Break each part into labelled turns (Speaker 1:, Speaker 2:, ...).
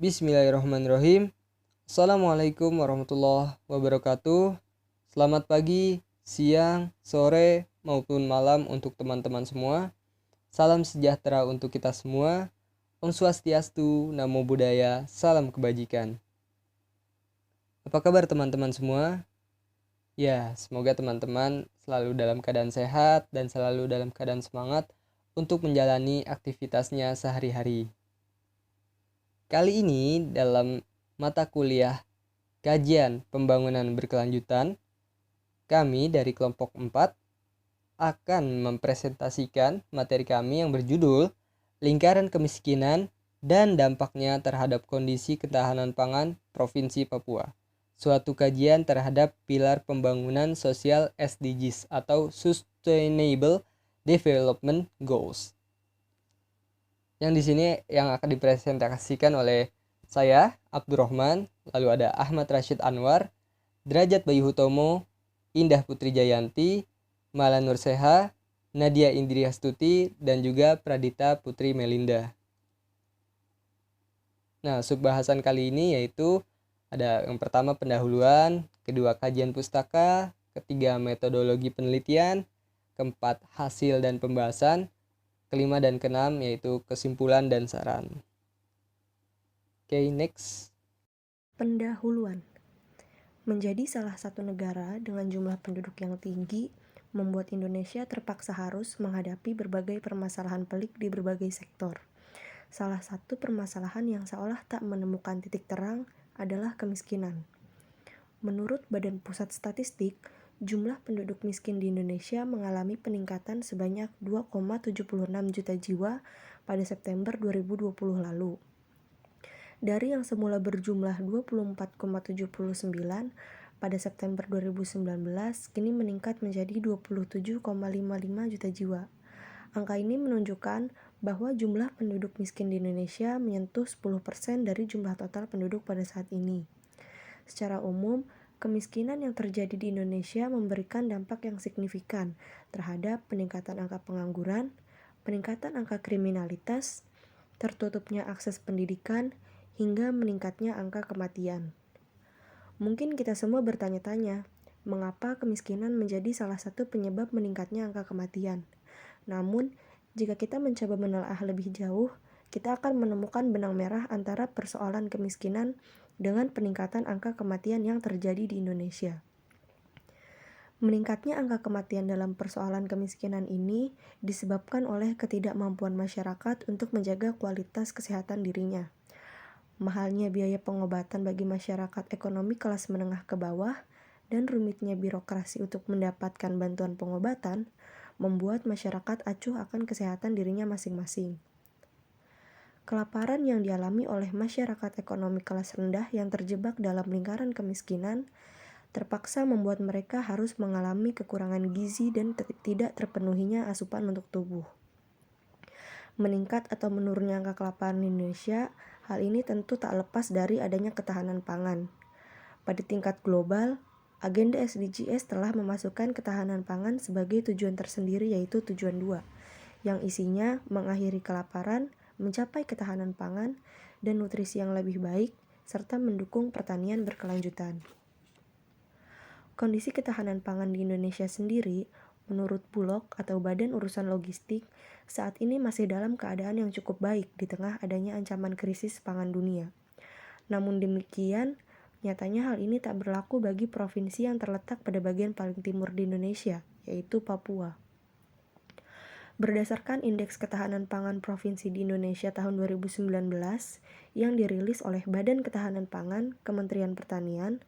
Speaker 1: Bismillahirrahmanirrahim. Assalamualaikum warahmatullahi wabarakatuh. Selamat pagi, siang, sore, maupun malam untuk teman-teman semua. Salam sejahtera untuk kita semua. Om Swastiastu, Namo Buddhaya, salam kebajikan. Apa kabar teman-teman semua? Ya, semoga teman-teman selalu dalam keadaan sehat dan selalu dalam keadaan semangat untuk menjalani aktivitasnya sehari-hari. Kali ini dalam mata kuliah Kajian Pembangunan Berkelanjutan, kami dari kelompok 4 akan mempresentasikan materi kami yang berjudul Lingkaran Kemiskinan dan Dampaknya Terhadap Kondisi Ketahanan Pangan Provinsi Papua. Suatu kajian terhadap pilar pembangunan sosial SDGs atau Sustainable Development Goals. Yang di sini yang akan dipresentasikan oleh saya, Abdurrahman, lalu ada Ahmad Rashid Anwar, Derajat Bayu Hutomo, Indah Putri Jayanti, Mala Nurseha, Nadia Indriastuti, dan juga Pradita Putri Melinda. Nah, subbahasan kali ini yaitu ada yang pertama pendahuluan, kedua kajian pustaka, ketiga metodologi penelitian, keempat hasil dan pembahasan, kelima dan keenam yaitu kesimpulan dan saran. Oke, next.
Speaker 2: Pendahuluan. Menjadi salah satu negara dengan jumlah penduduk yang tinggi, membuat Indonesia terpaksa harus menghadapi berbagai permasalahan pelik di berbagai sektor. Salah satu permasalahan yang seolah tak menemukan titik terang adalah kemiskinan. Menurut Badan Pusat Statistik, jumlah penduduk miskin di Indonesia mengalami peningkatan sebanyak 2,76 juta jiwa pada September 2020 lalu. Dari yang semula berjumlah 24,79 pada September 2019, kini meningkat menjadi 27,55 juta jiwa. Angka ini menunjukkan bahwa jumlah penduduk miskin di Indonesia menyentuh 10% dari jumlah total penduduk pada saat ini. Secara umum, kemiskinan yang terjadi di Indonesia memberikan dampak yang signifikan terhadap peningkatan angka pengangguran, peningkatan angka kriminalitas, tertutupnya akses pendidikan, hingga meningkatnya angka kematian. Mungkin kita semua bertanya-tanya, mengapa kemiskinan menjadi salah satu penyebab meningkatnya angka kematian? Namun, jika kita mencoba menelaah lebih jauh, kita akan menemukan benang merah antara persoalan kemiskinan dengan peningkatan angka kematian yang terjadi di Indonesia. Meningkatnya angka kematian dalam persoalan kemiskinan ini disebabkan oleh ketidakmampuan masyarakat untuk menjaga kualitas kesehatan dirinya. Mahalnya biaya pengobatan bagi masyarakat ekonomi kelas menengah ke bawah, dan rumitnya birokrasi untuk mendapatkan bantuan pengobatan, membuat masyarakat acuh akan kesehatan dirinya masing-masing. Kelaparan yang dialami oleh masyarakat ekonomi kelas rendah yang terjebak dalam lingkaran kemiskinan terpaksa membuat mereka harus mengalami kekurangan gizi dan tidak terpenuhinya asupan untuk tubuh. Meningkat atau menurunnya angka kelaparan di Indonesia, hal ini tentu tak lepas dari adanya ketahanan pangan. Pada tingkat global, agenda SDGs telah memasukkan ketahanan pangan sebagai tujuan tersendiri, yaitu tujuan 2, yang isinya mengakhiri kelaparan, mencapai ketahanan pangan, dan nutrisi yang lebih baik, serta mendukung pertanian berkelanjutan. Kondisi ketahanan pangan di Indonesia sendiri, menurut Bulog atau Badan Urusan Logistik, saat ini masih dalam keadaan yang cukup baik di tengah adanya ancaman krisis pangan dunia. Namun demikian, nyatanya hal ini tak berlaku bagi provinsi yang terletak pada bagian paling timur di Indonesia, yaitu Papua. Berdasarkan Indeks Ketahanan Pangan Provinsi di Indonesia tahun 2019 yang dirilis oleh Badan Ketahanan Pangan Kementerian Pertanian,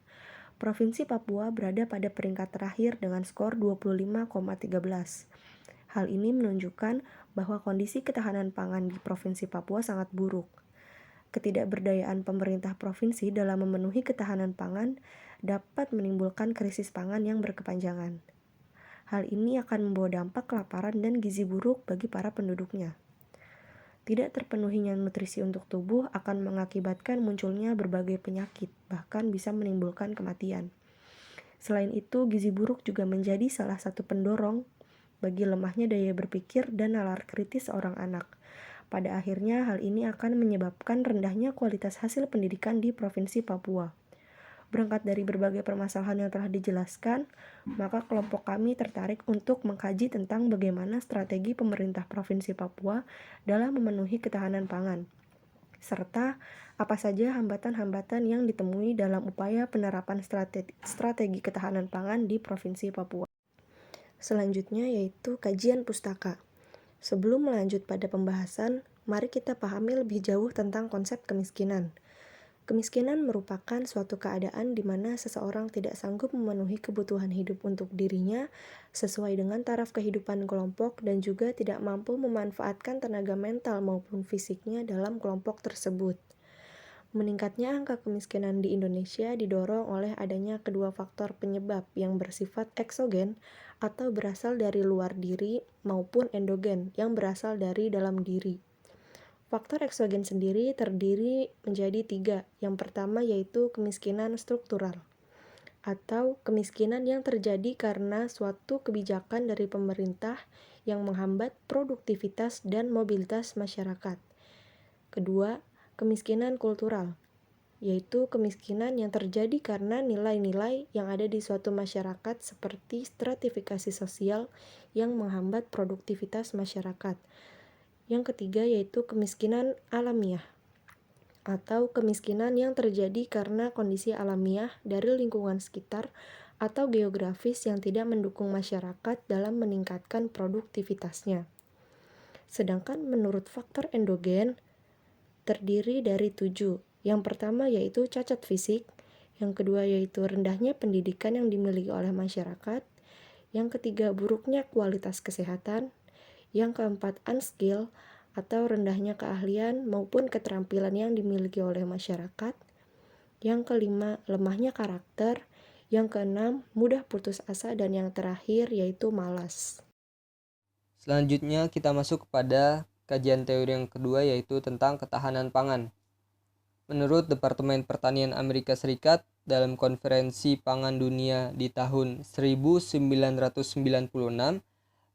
Speaker 2: Provinsi Papua berada pada peringkat terakhir dengan skor 25,13. Hal ini menunjukkan bahwa kondisi ketahanan pangan di Provinsi Papua sangat buruk. Ketidakberdayaan pemerintah provinsi dalam memenuhi ketahanan pangan dapat menimbulkan krisis pangan yang berkepanjangan. Hal ini akan membawa dampak kelaparan dan gizi buruk bagi para penduduknya. Tidak terpenuhinya nutrisi untuk tubuh akan mengakibatkan munculnya berbagai penyakit, bahkan bisa menimbulkan kematian. Selain itu, gizi buruk juga menjadi salah satu pendorong bagi lemahnya daya berpikir dan nalar kritis seorang anak. Pada akhirnya, hal ini akan menyebabkan rendahnya kualitas hasil pendidikan di Provinsi Papua. Berangkat dari berbagai permasalahan yang telah dijelaskan, maka kelompok kami tertarik untuk mengkaji tentang bagaimana strategi pemerintah Provinsi Papua dalam memenuhi ketahanan pangan, serta apa saja hambatan-hambatan yang ditemui dalam upaya penerapan strategi ketahanan pangan di Provinsi Papua. Selanjutnya yaitu kajian pustaka. Sebelum melanjut pada pembahasan, mari kita pahami lebih jauh tentang konsep kemiskinan. Kemiskinan merupakan suatu keadaan di mana seseorang tidak sanggup memenuhi kebutuhan hidup untuk dirinya sesuai dengan taraf kehidupan kelompok dan juga tidak mampu memanfaatkan tenaga mental maupun fisiknya dalam kelompok tersebut. Meningkatnya angka kemiskinan di Indonesia didorong oleh adanya kedua faktor penyebab yang bersifat eksogen atau berasal dari luar diri maupun endogen yang berasal dari dalam diri. Faktor eksogen sendiri terdiri menjadi 3. Yang pertama yaitu kemiskinan struktural, atau kemiskinan yang terjadi karena suatu kebijakan dari pemerintah yang menghambat produktivitas dan mobilitas masyarakat. Kedua, kemiskinan kultural, yaitu kemiskinan yang terjadi karena nilai-nilai yang ada di suatu masyarakat seperti stratifikasi sosial yang menghambat produktivitas masyarakat. Yang ketiga yaitu kemiskinan alamiah, atau kemiskinan yang terjadi karena kondisi alamiah dari lingkungan sekitar atau geografis yang tidak mendukung masyarakat dalam meningkatkan produktivitasnya. Sedangkan menurut faktor endogen terdiri dari 7. Yang pertama yaitu cacat fisik, yang kedua yaitu rendahnya pendidikan yang dimiliki oleh masyarakat, yang ketiga buruknya kualitas kesehatan, yang keempat unskill atau rendahnya keahlian maupun keterampilan yang dimiliki oleh masyarakat, yang kelima lemahnya karakter, yang keenam mudah putus asa, dan yang terakhir yaitu malas.
Speaker 1: Selanjutnya kita masuk kepada kajian teori yang kedua yaitu tentang ketahanan pangan. Menurut Departemen Pertanian Amerika Serikat, dalam konferensi pangan dunia di tahun 1996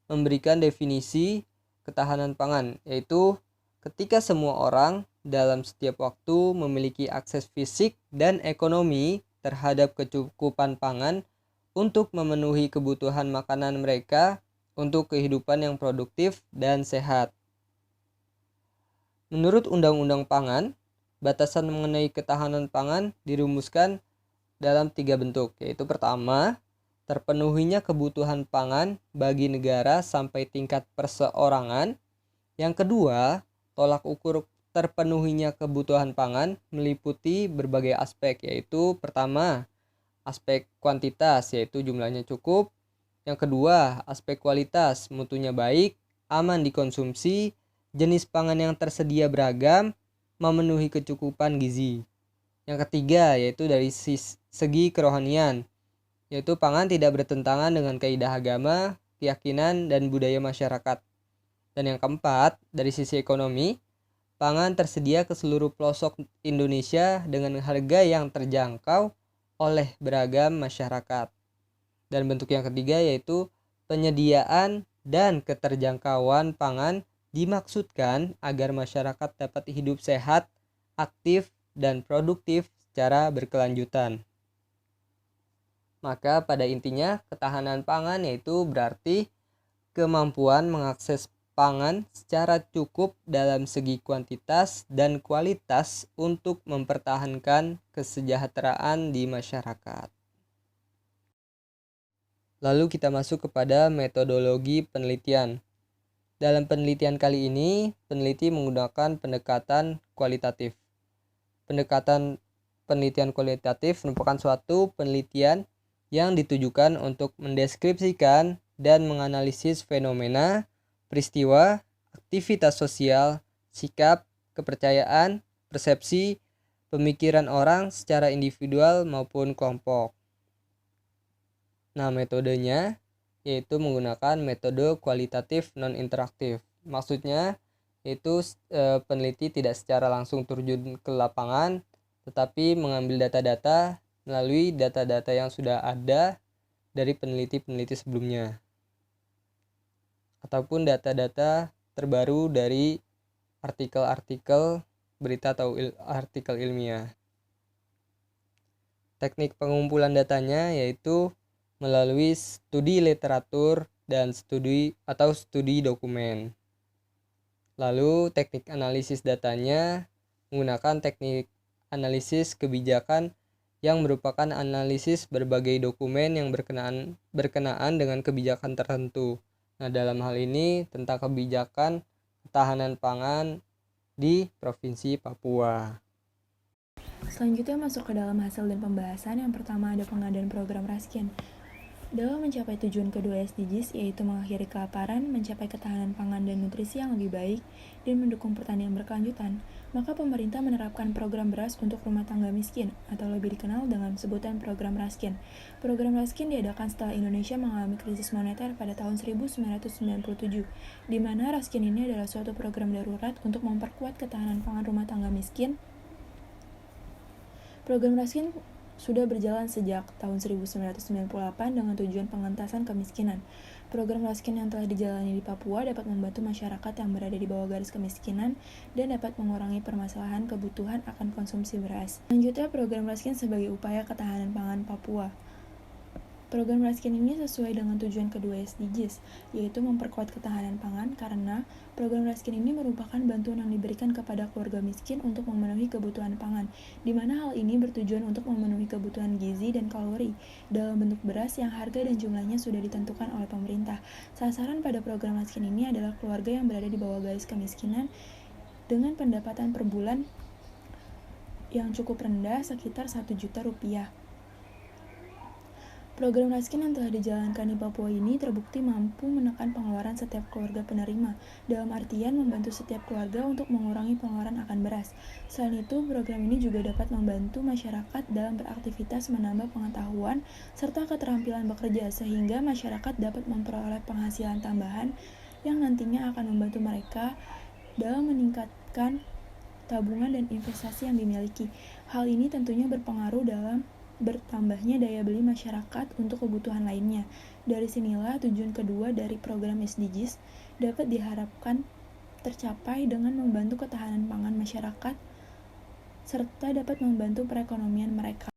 Speaker 1: memberikan definisi ketahanan pangan, yaitu ketika semua orang dalam setiap waktu memiliki akses fisik dan ekonomi terhadap kecukupan pangan untuk memenuhi kebutuhan makanan mereka untuk kehidupan yang produktif dan sehat. Menurut Undang-Undang Pangan, batasan mengenai ketahanan pangan dirumuskan dalam 3 bentuk, yaitu pertama, terpenuhinya kebutuhan pangan bagi negara sampai tingkat perseorangan. Yang kedua, tolak ukur terpenuhinya kebutuhan pangan meliputi berbagai aspek, yaitu pertama, aspek kuantitas, yaitu jumlahnya cukup. Yang kedua, aspek kualitas, mutunya baik, aman dikonsumsi, jenis pangan yang tersedia beragam, memenuhi kecukupan gizi. Yang ketiga, yaitu dari segi kerohanian, yaitu pangan tidak bertentangan dengan kaidah agama, keyakinan, dan budaya masyarakat. Dan yang keempat, dari sisi ekonomi, pangan tersedia ke seluruh pelosok Indonesia dengan harga yang terjangkau oleh beragam masyarakat. Dan bentuk yang ketiga yaitu penyediaan dan keterjangkauan pangan dimaksudkan agar masyarakat dapat hidup sehat, aktif, dan produktif secara berkelanjutan. Maka pada intinya ketahanan pangan yaitu berarti kemampuan mengakses pangan secara cukup dalam segi kuantitas dan kualitas untuk mempertahankan kesejahteraan di masyarakat. Lalu kita masuk kepada metodologi penelitian. Dalam penelitian kali ini, peneliti menggunakan pendekatan kualitatif. Pendekatan penelitian kualitatif merupakan suatu penelitian yang ditujukan untuk mendeskripsikan dan menganalisis fenomena, peristiwa, aktivitas sosial, sikap, kepercayaan, persepsi, pemikiran orang secara individual maupun kelompok. Nah, metodenya yaitu menggunakan metode kualitatif non-interaktif. Maksudnya yaitu peneliti tidak secara langsung terjun ke lapangan, tetapi mengambil data-data melalui data-data yang sudah ada dari peneliti-peneliti sebelumnya, ataupun data-data terbaru dari artikel-artikel berita atau artikel ilmiah. Teknik pengumpulan datanya yaitu melalui studi literatur dan studi dokumen. Lalu teknik analisis datanya menggunakan teknik analisis kebijakan yang merupakan analisis berbagai dokumen yang berkenaan dengan kebijakan tertentu. Nah, dalam hal ini tentang kebijakan ketahanan pangan di Provinsi Papua.
Speaker 3: Selanjutnya masuk ke dalam hasil dan pembahasan. Yang pertama ada pengadaan program Raskin. Dalam mencapai tujuan kedua SDGs, yaitu mengakhiri kelaparan, mencapai ketahanan pangan dan nutrisi yang lebih baik, dan mendukung pertanian berkelanjutan, maka pemerintah menerapkan program beras untuk rumah tangga miskin, atau lebih dikenal dengan sebutan program Raskin. Program Raskin diadakan setelah Indonesia mengalami krisis moneter pada tahun 1997, di mana Raskin ini adalah suatu program darurat untuk memperkuat ketahanan pangan rumah tangga miskin. Program Raskin sudah berjalan sejak tahun 1998 dengan tujuan pengentasan kemiskinan. Program Raskin yang telah dijalani di Papua dapat membantu masyarakat yang berada di bawah garis kemiskinan dan dapat mengurangi permasalahan kebutuhan akan konsumsi beras. Selanjutnya, program Raskin sebagai upaya ketahanan pangan Papua. Program Raskin ini sesuai dengan tujuan kedua SDGs, yaitu memperkuat ketahanan pangan karena program Raskin ini merupakan bantuan yang diberikan kepada keluarga miskin untuk memenuhi kebutuhan pangan, di mana hal ini bertujuan untuk memenuhi kebutuhan gizi dan kalori dalam bentuk beras yang harga dan jumlahnya sudah ditentukan oleh pemerintah. Sasaran pada program Raskin ini adalah keluarga yang berada di bawah garis kemiskinan dengan pendapatan per bulan yang cukup rendah, sekitar 1 juta rupiah. Program Raskin yang telah dijalankan di Papua ini terbukti mampu menekan pengeluaran setiap keluarga penerima, dalam artian membantu setiap keluarga untuk mengurangi pengeluaran akan beras. Selain itu, program ini juga dapat membantu masyarakat dalam beraktivitas menambah pengetahuan serta keterampilan bekerja, sehingga masyarakat dapat memperoleh penghasilan tambahan yang nantinya akan membantu mereka dalam meningkatkan tabungan dan investasi yang dimiliki. Hal ini tentunya berpengaruh dalam bertambahnya daya beli masyarakat untuk kebutuhan lainnya. Dari sinilah tujuan kedua dari program SDGs dapat diharapkan tercapai dengan membantu ketahanan pangan masyarakat serta dapat membantu perekonomian mereka.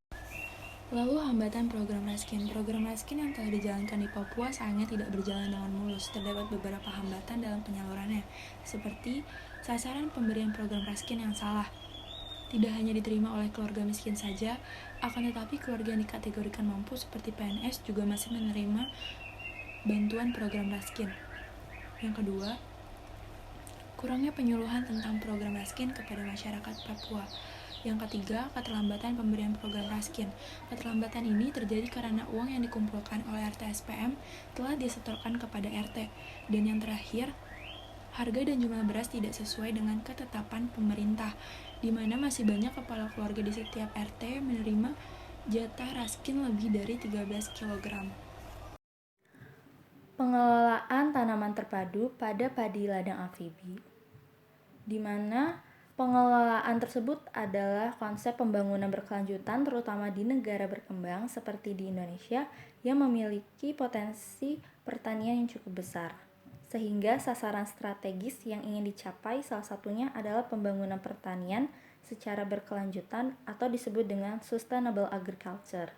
Speaker 3: Lalu hambatan program Raskin. Program Raskin yang telah dijalankan di Papua sayangnya tidak berjalan dengan mulus. Terdapat beberapa hambatan dalam penyalurannya, seperti sasaran pemberian program Raskin yang salah. Tidak hanya diterima oleh keluarga miskin saja, akan tetapi keluarga yang dikategorikan mampu seperti PNS juga masih menerima bantuan program Raskin. Yang kedua, kurangnya penyuluhan tentang program Raskin kepada masyarakat Papua. Yang ketiga, keterlambatan pemberian program Raskin. Keterlambatan ini terjadi karena uang yang dikumpulkan oleh RT SPM telah disetorkan kepada RT. Dan yang terakhir, harga dan jumlah beras tidak sesuai dengan ketetapan pemerintah, di mana masih banyak kepala keluarga di setiap RT menerima jatah Raskin lebih dari 13 kg. Pengelolaan tanaman terpadu pada padi ladang amfibi, di mana pengelolaan tersebut adalah konsep pembangunan berkelanjutan terutama di negara berkembang seperti di Indonesia yang memiliki potensi pertanian yang cukup besar. Sehingga sasaran strategis yang ingin dicapai salah satunya adalah pembangunan pertanian secara berkelanjutan atau disebut dengan sustainable agriculture.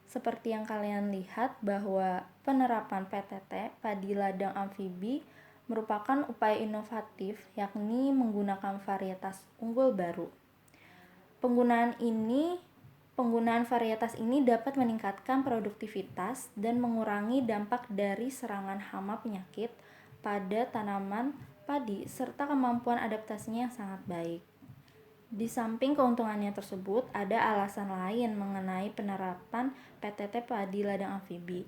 Speaker 3: Seperti yang kalian lihat bahwa penerapan PTT padi ladang amfibi merupakan upaya inovatif yakni menggunakan varietas unggul baru. Penggunaan varietas ini dapat meningkatkan produktivitas dan mengurangi dampak dari serangan hama penyakit pada tanaman padi serta kemampuan adaptasinya yang sangat baik. Di samping keuntungannya tersebut, ada alasan lain mengenai penerapan PTT padi ladang amfibi.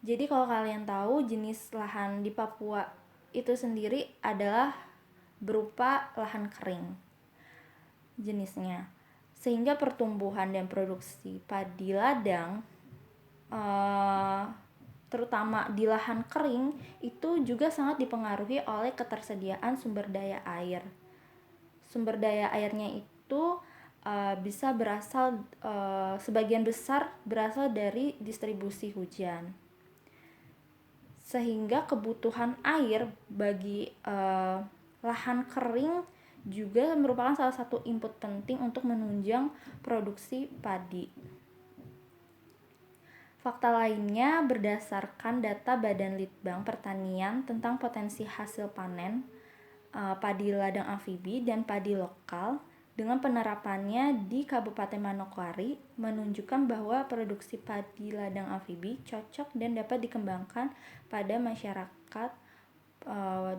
Speaker 3: Jadi kalau kalian tahu, jenis lahan di Papua itu sendiri adalah berupa lahan kering jenisnya. Sehingga pertumbuhan dan produksi padi ladang terutama di lahan kering itu juga sangat dipengaruhi oleh ketersediaan sumber daya air. Sumber daya airnya itu bisa berasal sebagian besar berasal dari distribusi hujan. Sehingga kebutuhan air bagi
Speaker 4: Lahan kering juga merupakan salah satu input penting untuk menunjang produksi padi. Fakta lainnya berdasarkan data Badan Litbang Pertanian tentang potensi hasil panen padi ladang amfibi dan padi lokal dengan penerapannya di Kabupaten Manokwari menunjukkan bahwa produksi padi ladang amfibi cocok dan dapat dikembangkan pada masyarakat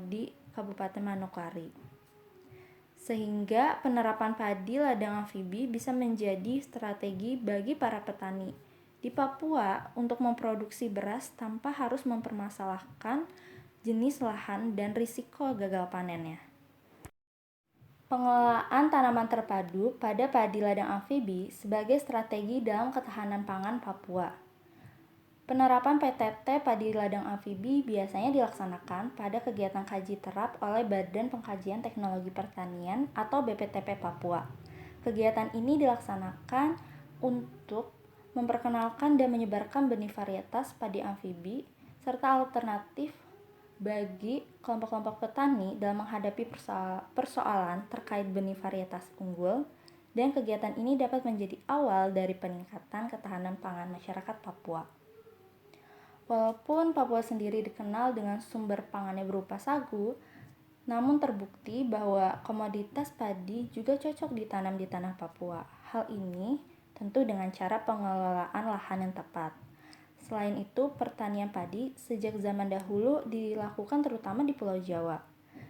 Speaker 4: di Kabupaten Manokwari. Sehingga penerapan padi ladang amfibi bisa menjadi strategi bagi para petani di Papua untuk memproduksi beras tanpa harus mempermasalahkan jenis lahan dan risiko gagal panennya. Pengelolaan tanaman terpadu pada padi ladang amfibi sebagai strategi dalam ketahanan pangan Papua. Penerapan PTT padi ladang amfibi biasanya dilaksanakan pada kegiatan kaji terap oleh Badan Pengkajian Teknologi Pertanian atau BPTP Papua. Kegiatan ini dilaksanakan untuk memperkenalkan dan menyebarkan benih varietas padi amfibi serta alternatif bagi kelompok-kelompok petani dalam menghadapi persoalan terkait benih varietas unggul, dan kegiatan ini dapat menjadi awal dari peningkatan ketahanan pangan masyarakat Papua. Walaupun Papua sendiri dikenal dengan sumber pangannya berupa sagu, namun terbukti bahwa komoditas padi juga cocok ditanam di tanah Papua. Hal ini tentu dengan cara pengelolaan lahan yang tepat. Selain itu, pertanian padi sejak zaman dahulu dilakukan terutama di Pulau Jawa,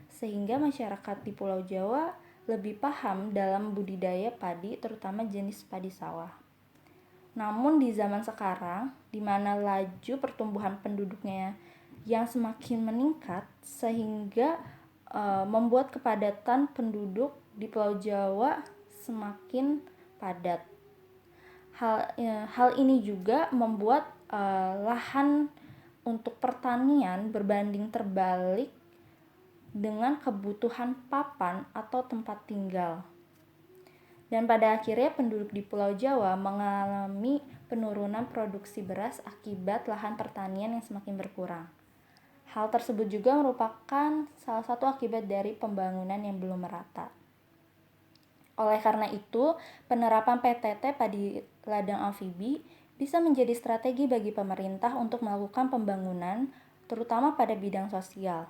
Speaker 4: sehingga masyarakat di Pulau Jawa lebih paham dalam budidaya padi, terutama jenis padi sawah. Namun di zaman sekarang, di mana laju pertumbuhan penduduknya yang semakin meningkat, sehingga membuat kepadatan penduduk di Pulau Jawa semakin padat. Hal ini juga membuat lahan untuk pertanian berbanding terbalik dengan kebutuhan papan atau tempat tinggal. Dan pada akhirnya penduduk di Pulau Jawa mengalami penurunan produksi beras akibat lahan pertanian yang semakin berkurang. Hal tersebut juga merupakan salah satu akibat dari pembangunan yang belum merata. Oleh karena itu, penerapan PTT padi ladang amfibi bisa menjadi strategi bagi pemerintah untuk melakukan pembangunan, terutama pada bidang sosial.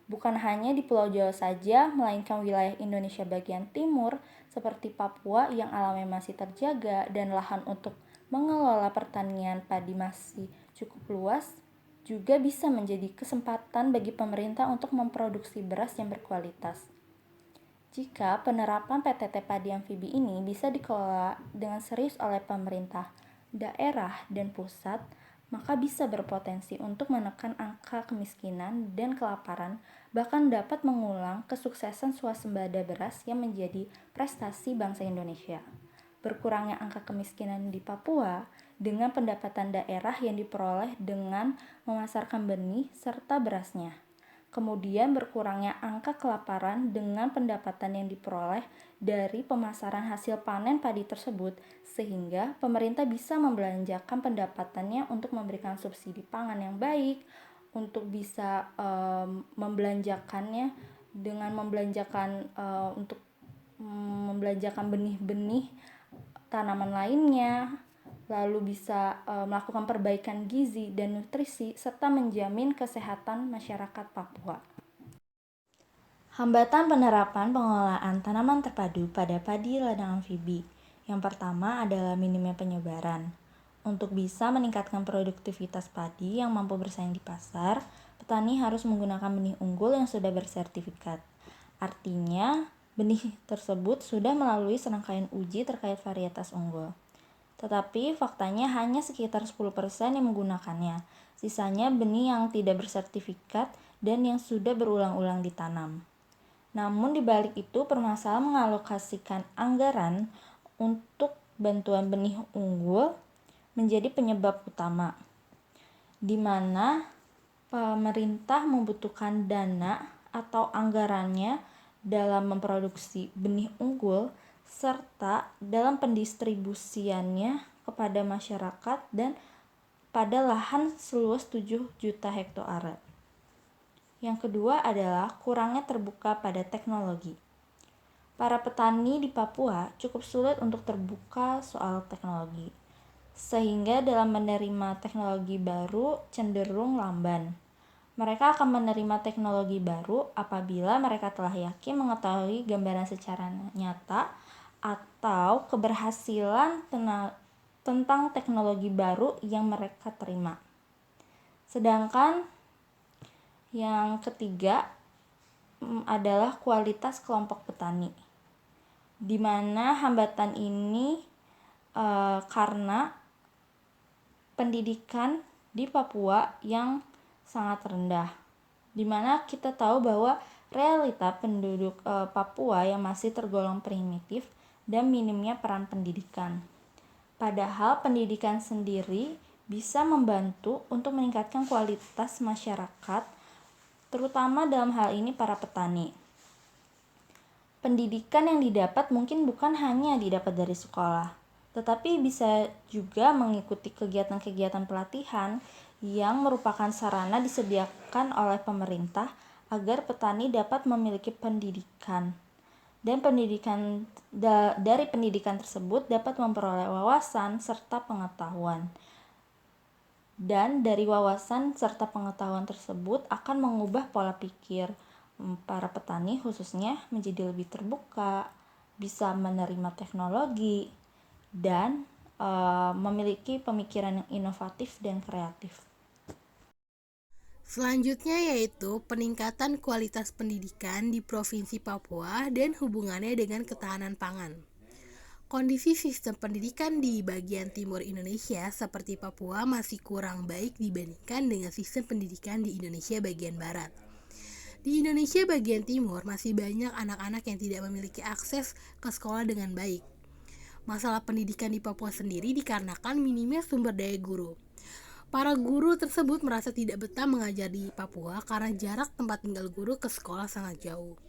Speaker 4: Bukan hanya di Pulau Jawa saja, melainkan wilayah Indonesia bagian timur seperti Papua yang alamnya masih terjaga dan lahan untuk mengelola pertanian padi masih cukup luas, juga bisa menjadi kesempatan bagi pemerintah untuk memproduksi beras yang berkualitas. Jika penerapan PTT padi amfibi ini bisa dikelola dengan serius oleh pemerintah, daerah, dan pusat, maka bisa berpotensi untuk menekan angka kemiskinan dan kelaparan, bahkan dapat mengulang kesuksesan swasembada beras yang menjadi prestasi bangsa Indonesia. Berkurangnya angka kemiskinan di Papua dengan pendapatan daerah yang diperoleh dengan memasarkan benih serta berasnya. Kemudian berkurangnya angka kelaparan dengan pendapatan yang diperoleh dari pemasaran hasil panen padi tersebut, sehingga pemerintah bisa membelanjakan pendapatannya untuk memberikan subsidi pangan yang baik, untuk bisa membelanjakannya dengan membelanjakan benih-benih tanaman lainnya, lalu bisa melakukan perbaikan gizi dan nutrisi, serta menjamin kesehatan masyarakat Papua. Hambatan penerapan pengelolaan tanaman terpadu pada padi ladang amfibi. Yang pertama adalah minimnya penyebaran. Untuk bisa meningkatkan produktivitas padi yang mampu bersaing di pasar, petani harus menggunakan benih unggul yang sudah bersertifikat. Artinya, benih tersebut sudah melalui serangkaian uji terkait varietas unggul. Tetapi faktanya hanya sekitar 10% yang menggunakannya. Sisanya benih yang tidak bersertifikat dan yang sudah berulang-ulang ditanam. Namun di balik itu permasalahan mengalokasikan anggaran untuk bantuan benih unggul menjadi penyebab utama, di mana pemerintah membutuhkan dana atau anggarannya dalam memproduksi benih unggul serta dalam pendistribusiannya kepada masyarakat dan pada lahan seluas 7 juta hektare. Yang kedua adalah kurangnya terbuka pada teknologi. Para petani di Papua cukup sulit untuk terbuka soal teknologi, sehingga dalam menerima teknologi baru cenderung lamban. Mereka akan menerima teknologi baru apabila mereka telah yakin mengetahui gambaran secara nyata atau keberhasilan tentang teknologi baru yang mereka terima. Sedangkan yang ketiga adalah kualitas kelompok petani, di mana hambatan ini karena pendidikan di Papua yang sangat rendah, di mana kita tahu bahwa realita penduduk Papua yang masih tergolong primitif dan minimnya peran pendidikan. Padahal pendidikan sendiri bisa membantu untuk meningkatkan kualitas masyarakat, terutama dalam hal ini para petani. Pendidikan yang didapat mungkin bukan hanya didapat dari sekolah, tetapi bisa juga mengikuti kegiatan-kegiatan pelatihan yang merupakan sarana disediakan oleh pemerintah agar petani dapat memiliki pendidikan. Dan dari pendidikan tersebut dapat memperoleh wawasan serta pengetahuan. Dan dari wawasan serta pengetahuan tersebut akan mengubah pola pikir para petani khususnya menjadi lebih terbuka, bisa menerima teknologi, dan memiliki pemikiran yang inovatif dan kreatif.
Speaker 2: Selanjutnya yaitu peningkatan kualitas pendidikan di Provinsi Papua dan hubungannya dengan ketahanan pangan. Kondisi sistem pendidikan di bagian timur Indonesia seperti Papua masih kurang baik dibandingkan dengan sistem pendidikan di Indonesia bagian barat. Di Indonesia bagian timur masih banyak anak-anak yang tidak memiliki akses ke sekolah dengan baik. Masalah pendidikan di Papua sendiri dikarenakan minimnya sumber daya guru. Para guru tersebut merasa tidak betah mengajar di Papua karena jarak tempat tinggal guru ke sekolah sangat jauh.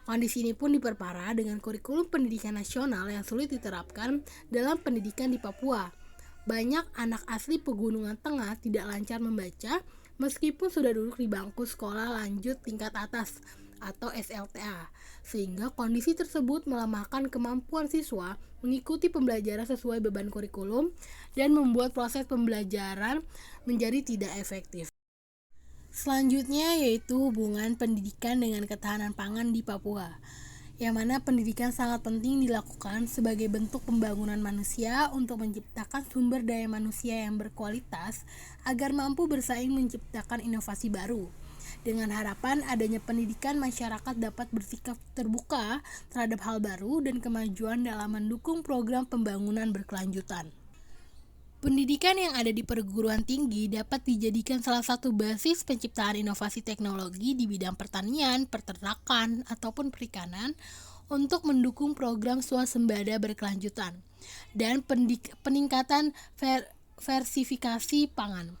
Speaker 2: Kondisi ini pun diperparah dengan kurikulum pendidikan nasional yang sulit diterapkan dalam pendidikan di Papua. Banyak anak asli Pegunungan Tengah tidak lancar membaca meskipun sudah duduk di bangku sekolah lanjut tingkat atas atau SLTA, sehingga kondisi tersebut melemahkan kemampuan siswa mengikuti pembelajaran sesuai beban kurikulum dan membuat proses pembelajaran menjadi tidak efektif. Selanjutnya yaitu hubungan pendidikan dengan ketahanan pangan di Papua, yang mana pendidikan sangat penting dilakukan sebagai bentuk pembangunan manusia untuk menciptakan sumber daya manusia yang berkualitas agar mampu bersaing menciptakan inovasi baru. Dengan harapan adanya pendidikan, masyarakat dapat bersikap terbuka terhadap hal baru dan kemajuan dalam mendukung program pembangunan berkelanjutan. Pendidikan yang ada di perguruan tinggi dapat dijadikan salah satu basis penciptaan inovasi teknologi di bidang pertanian, peternakan, ataupun perikanan untuk mendukung program swasembada berkelanjutan dan peningkatan diversifikasi pangan.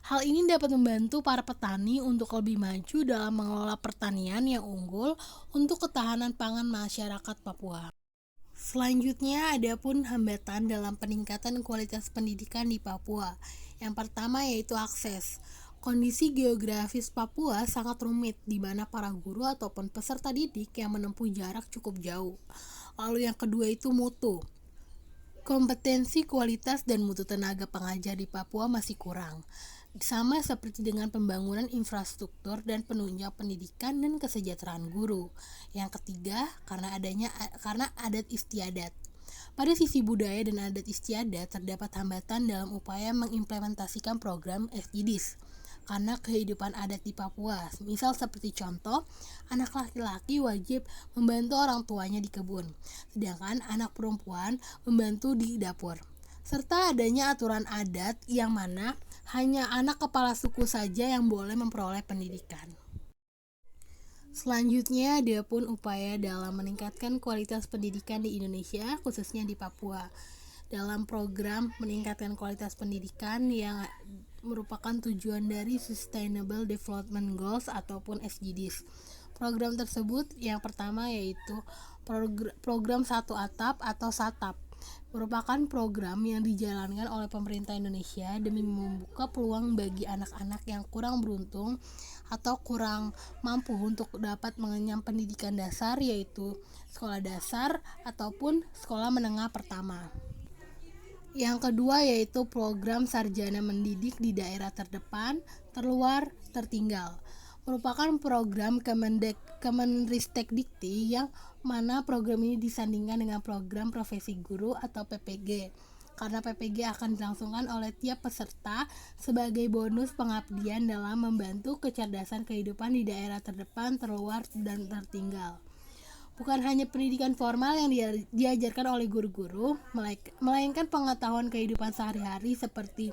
Speaker 2: Hal ini dapat membantu para petani untuk lebih maju dalam mengelola pertanian yang unggul untuk ketahanan pangan masyarakat Papua. Selanjutnya, ada pun hambatan dalam peningkatan kualitas pendidikan di Papua. Yang pertama yaitu akses. Kondisi geografis Papua sangat rumit, di mana para guru ataupun peserta didik yang menempuh jarak cukup jauh. Lalu yang kedua itu mutu. Kompetensi, kualitas, dan mutu tenaga pengajar di Papua masih kurang. Sama seperti dengan pembangunan infrastruktur dan penunjang pendidikan dan kesejahteraan guru. Yang ketiga, karena adat istiadat. Pada sisi budaya dan adat istiadat terdapat hambatan dalam upaya mengimplementasikan program SDGs karena kehidupan adat di Papua. Misal seperti contoh, anak laki-laki wajib membantu orang tuanya di kebun, sedangkan anak perempuan membantu di dapur. Serta adanya aturan adat yang mana hanya anak kepala suku saja yang boleh memperoleh pendidikan. Selanjutnya, ada pun upaya dalam meningkatkan kualitas pendidikan di Indonesia, khususnya di Papua. Dalam program meningkatkan kualitas pendidikan yang merupakan tujuan dari Sustainable Development Goals ataupun SDGs. Program tersebut yang pertama yaitu program Satu Atap atau SATAP,
Speaker 5: merupakan program yang dijalankan oleh pemerintah Indonesia demi membuka peluang bagi anak-anak yang kurang beruntung atau kurang mampu untuk dapat mengenyam pendidikan dasar, yaitu sekolah dasar ataupun sekolah menengah pertama. Yang kedua yaitu program sarjana mendidik di daerah terdepan, terluar, tertinggal. Merupakan program Kemenristekdikti yang mana program ini disandingkan dengan program profesi guru atau PPG. Karena PPG akan dilangsungkan oleh tiap peserta sebagai bonus pengabdian dalam membantu kecerdasan kehidupan di daerah terdepan, terluar, dan tertinggal. Bukan hanya pendidikan formal yang diajarkan oleh guru-guru, melainkan pengetahuan kehidupan sehari-hari seperti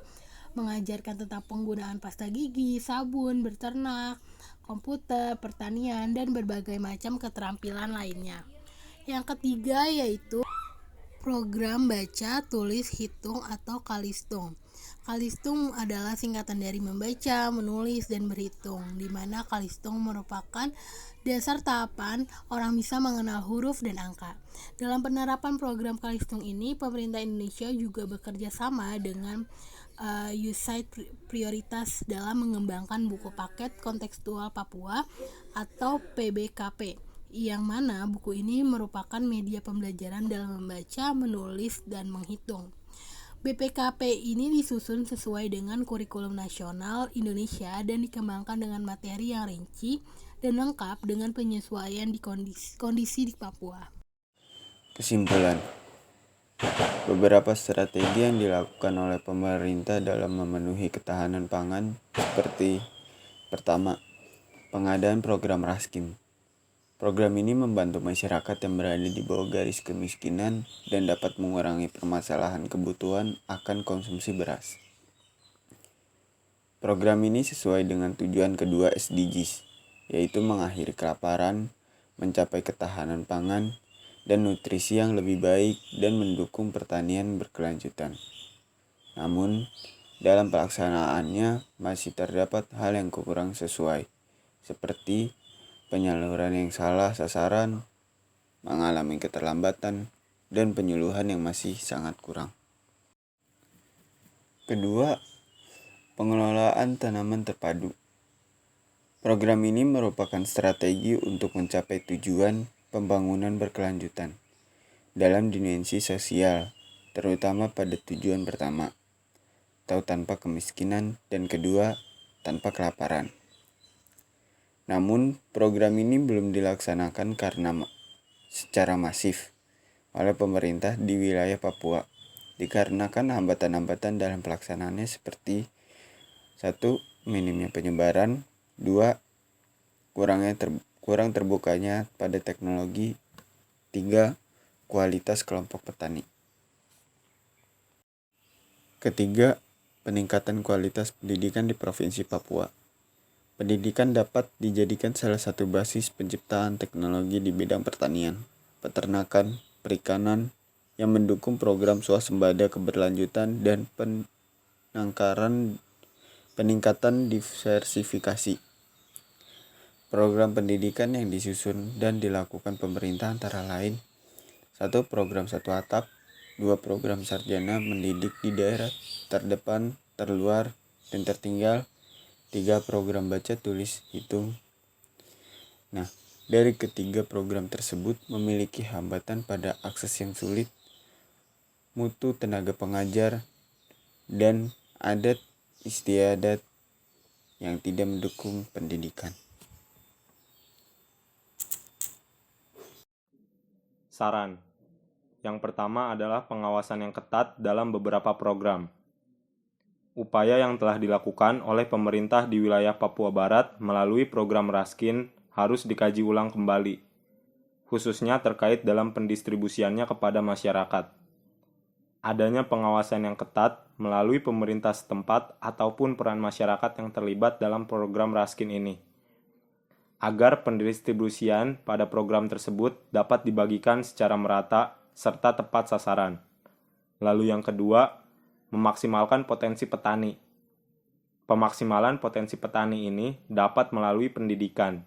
Speaker 5: mengajarkan tentang penggunaan pasta gigi, sabun, berternak, komputer, pertanian, dan berbagai macam keterampilan lainnya. Yang ketiga yaitu program baca, tulis, hitung atau Kalistung. Kalistung adalah singkatan dari membaca, menulis, dan berhitung, di mana Kalistung merupakan dasar tahapan orang bisa mengenal huruf dan angka. Dalam penerapan program Kalistung ini, pemerintah Indonesia juga bekerja sama dengan USAID prioritas dalam mengembangkan buku paket kontekstual Papua atau PBKP, yang mana buku ini merupakan media pembelajaran dalam membaca, menulis, dan menghitung. BPKP ini disusun sesuai dengan kurikulum nasional Indonesia dan dikembangkan dengan materi yang rinci dan lengkap dengan penyesuaian di kondisi di Papua.
Speaker 6: Kesimpulan, beberapa strategi yang dilakukan oleh pemerintah dalam memenuhi ketahanan pangan seperti: pertama, pengadaan program Raskin. Program ini membantu masyarakat yang berada di bawah garis kemiskinan dan dapat mengurangi permasalahan kebutuhan akan konsumsi beras. Program ini sesuai dengan tujuan kedua SDGs, yaitu mengakhiri kelaparan, mencapai ketahanan pangan, dan nutrisi yang lebih baik dan mendukung pertanian berkelanjutan. Namun, dalam pelaksanaannya masih terdapat hal yang kurang sesuai, seperti penyaluran yang salah sasaran, mengalami keterlambatan, dan penyuluhan yang masih sangat kurang. Kedua, pengelolaan tanaman terpadu. Program ini merupakan strategi untuk mencapai tujuan pembangunan berkelanjutan dalam dimensi sosial, terutama pada tujuan pertama, atau tanpa kemiskinan, dan kedua, tanpa kelaparan. Namun, program ini belum dilaksanakan secara masif oleh pemerintah di wilayah Papua, dikarenakan hambatan-hambatan dalam pelaksanaannya seperti: 1. Minimnya penyebaran, 2. Kurang terbukanya pada teknologi, 3. Kualitas kelompok petani. Ketiga, peningkatan kualitas pendidikan di Provinsi Papua. Pendidikan dapat dijadikan salah satu basis penciptaan teknologi di bidang pertanian, peternakan, perikanan, yang mendukung program swasembada keberlanjutan dan peningkatan diversifikasi. Program pendidikan yang disusun dan dilakukan pemerintah antara lain: 1. Program satu atap, 2. Program sarjana mendidik di daerah terdepan, terluar, dan tertinggal, 3. Program baca, tulis, hitung. Nah, dari ketiga program tersebut memiliki hambatan pada akses yang sulit, mutu tenaga pengajar, dan adat istiadat yang tidak mendukung pendidikan.
Speaker 7: Saran. Yang pertama adalah pengawasan yang ketat dalam beberapa program. Upaya yang telah dilakukan oleh pemerintah di wilayah Papua Barat melalui program Raskin harus dikaji ulang kembali, khususnya terkait dalam pendistribusiannya kepada masyarakat. Adanya pengawasan yang ketat melalui pemerintah setempat ataupun peran masyarakat yang terlibat dalam program Raskin ini, agar pendistribusian pada program tersebut dapat dibagikan secara merata serta tepat sasaran. Lalu yang kedua, memaksimalkan potensi petani. Pemaksimalan potensi petani ini dapat melalui pendidikan.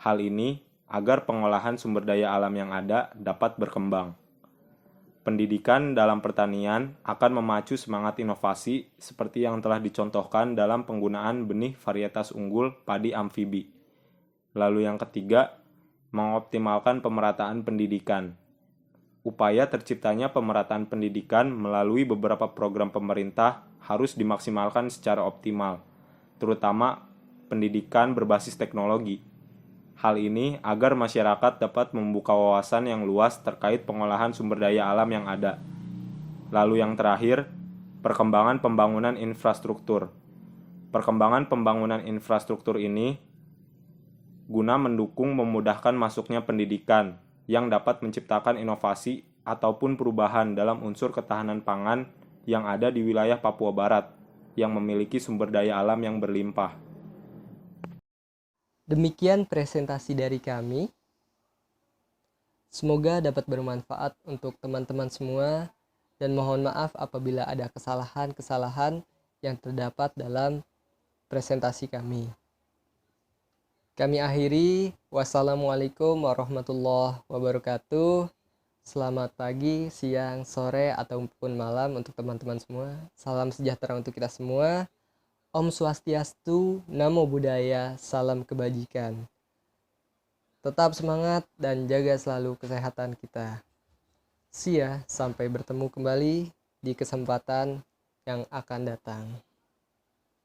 Speaker 7: Hal ini agar pengolahan sumber daya alam yang ada dapat berkembang. Pendidikan dalam pertanian akan memacu semangat inovasi seperti yang telah dicontohkan dalam penggunaan benih varietas unggul padi amfibi. Lalu yang ketiga, mengoptimalkan pemerataan pendidikan. Upaya terciptanya pemerataan pendidikan melalui beberapa program pemerintah harus dimaksimalkan secara optimal, terutama pendidikan berbasis teknologi. Hal ini agar masyarakat dapat membuka wawasan yang luas terkait pengolahan sumber daya alam yang ada. Lalu yang terakhir, perkembangan pembangunan infrastruktur. Perkembangan pembangunan infrastruktur ini guna mendukung memudahkan masuknya pendidikan yang dapat menciptakan inovasi ataupun perubahan dalam unsur ketahanan pangan yang ada di wilayah Papua Barat yang memiliki sumber daya alam yang berlimpah.
Speaker 1: Demikian presentasi dari kami. Semoga dapat bermanfaat untuk teman-teman semua dan mohon maaf apabila ada kesalahan-kesalahan yang terdapat dalam presentasi kami. Kami akhiri. Wassalamualaikum warahmatullahi wabarakatuh. Selamat pagi, siang, sore, ataupun malam untuk teman-teman semua. Salam sejahtera untuk kita semua. Om Swastiastu, Namo Buddhaya, salam kebajikan. Tetap semangat dan jaga selalu kesehatan kita. See ya, sampai bertemu kembali di kesempatan yang akan datang.